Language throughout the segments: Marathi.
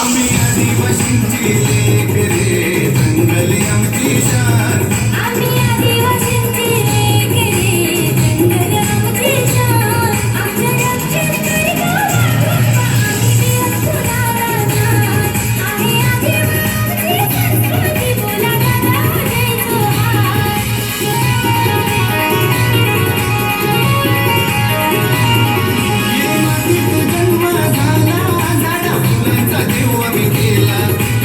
आम्ही आदिवासींची लेक रे, जंगल आमची शान. आम्ही आदिवासींची लेक रे, जंगल आमची शान. आमच्या रक्षणकरी गावागोपा आम्ही असतो नाराज. आहे आदिवासी संस्कृती, बोला दादा जय जोहार. ये मातीत जन्म झाला, झाडा फुलांचा देव आम्ही केला.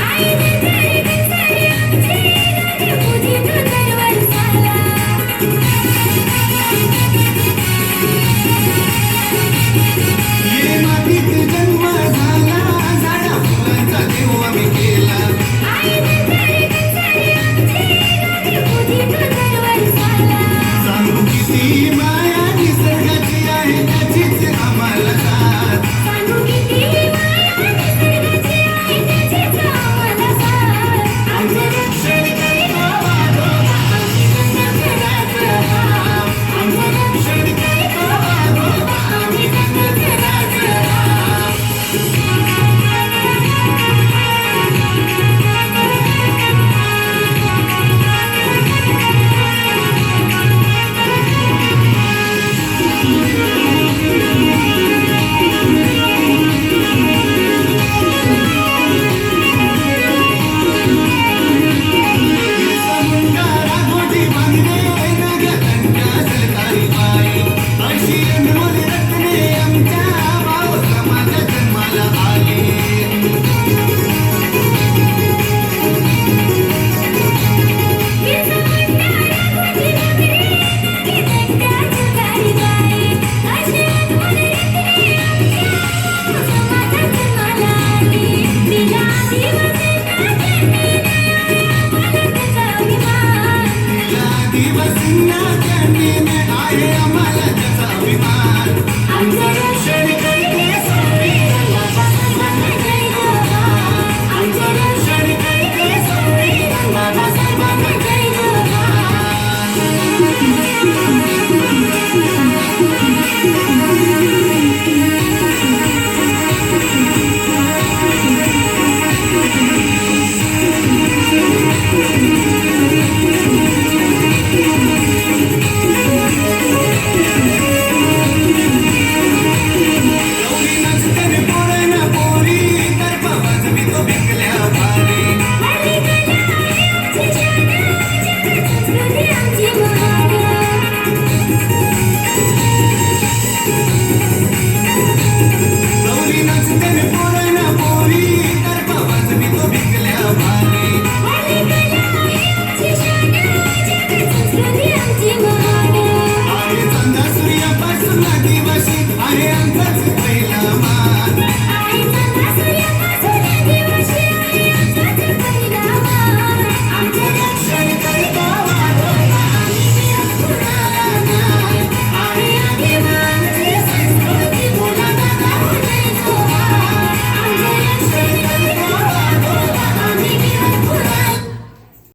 आई गणसारी गणसारी आमची, गाणी पूजित दरवर्षाला. ये मातीत जन्म झाला, झाडा फुलांचा देव आम्ही केला. आई गणसारी गणसारी आमची, गाणी पूजित दरवर्षाला. सांगू किती माया निसर्गाची आहे, त्याचीच आम्हाला साथ. सांगू किती माया निसर्गाची आहे, त्याचीच आम्हाला साथ. आमचं रक्षण करी गावागोपा आम्ही जंगलचं राज. आमचं रक्षण करी गावागोपा आम्ही जंगलचं राज. बिरसा मुंडा राघोजी बांधले, नागरिकांच्या सरकारी पायी. अशी अनमोल रत्ने आमच्या भाव समाजात जन्माला आली. बिरसा मुंडा राघोजी बांधले, नागरिकांच्या सरकारी पायी. अशी अनमोल रत्ने आमच्या भाव समाजात जन्माला आली. दिला आदिवासींना त्यांनी न्याय, आम्हाला त्याचा अभिमान. तिला आदिवासींना त्यांनी आहे, आम्हाला त्याचा अभिमान. आमचं